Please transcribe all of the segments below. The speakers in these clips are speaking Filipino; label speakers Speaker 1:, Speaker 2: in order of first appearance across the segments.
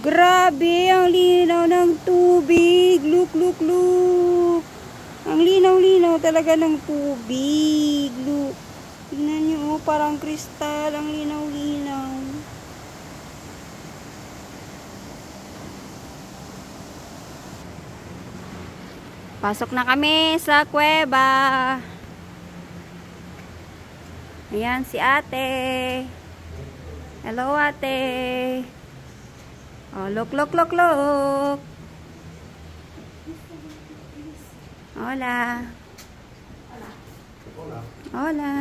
Speaker 1: Grabe, ang linaw ng tubig. Look, look, look. Ang linaw-linaw talaga ng tubig. Look. Tingnan nyo, oh, parang kristal. Ang linaw-linaw. Pasok na kami sa kuweba. Ayan si ate. Hello, ate. Oh, look, look, look, look. Hola. Hola.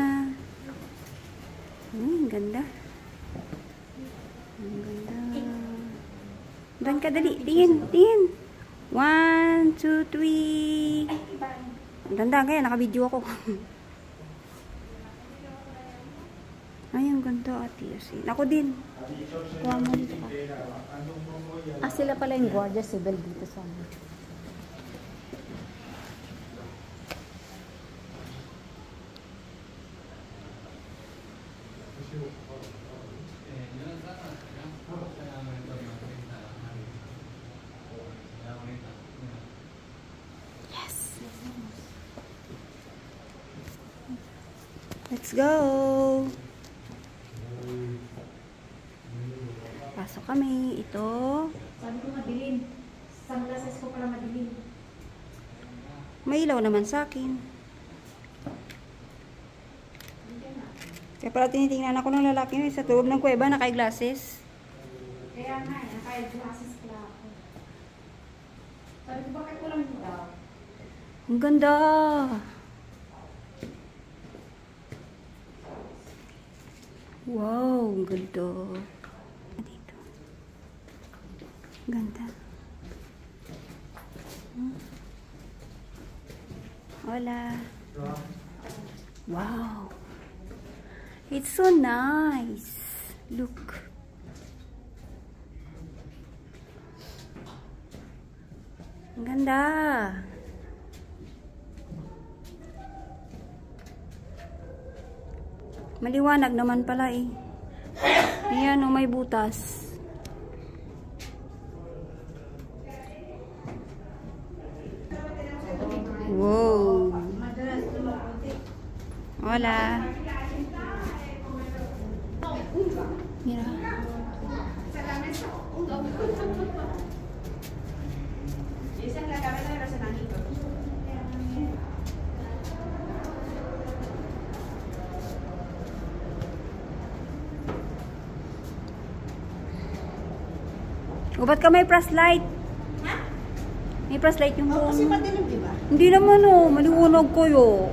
Speaker 1: Ang ganda. Ang ganda. Doon ka dali. Tingin, tingin. 1, 2, 3. Ang ganda. Kaya naka-video ako. Ay, ang ganda, ate. Ako din. Kuha mo dito ka.
Speaker 2: Ah, sila pala yung Guardia Civil dito sa amin.
Speaker 1: Yes. Let's go. Pasok kami. Ito.
Speaker 2: Sabi ko madilim. Sunglasses ko pala madilim.
Speaker 1: May ilaw naman sa akin. Kaya pala tinitingnan ako ng lalaki sa loob ng kuweba, naka-glasses.
Speaker 2: Kaya nga, naka-glasses pala ako. Sabi ko, bakit walang ilaw?
Speaker 1: Ang ganda. Wow, ang ganda. Dito. Ganda. Hola. Wow. It's so nice. Look. Ang ganda. Maliwanag naman pala eh. Ayan, oh, may butas. Wow. Hola. Mira. O, ba't ka may flashlight? Ha? May flashlight yung phone.
Speaker 2: Kasi madilim, di ba?
Speaker 1: Hindi naman, oh. Maliwanag ko yun.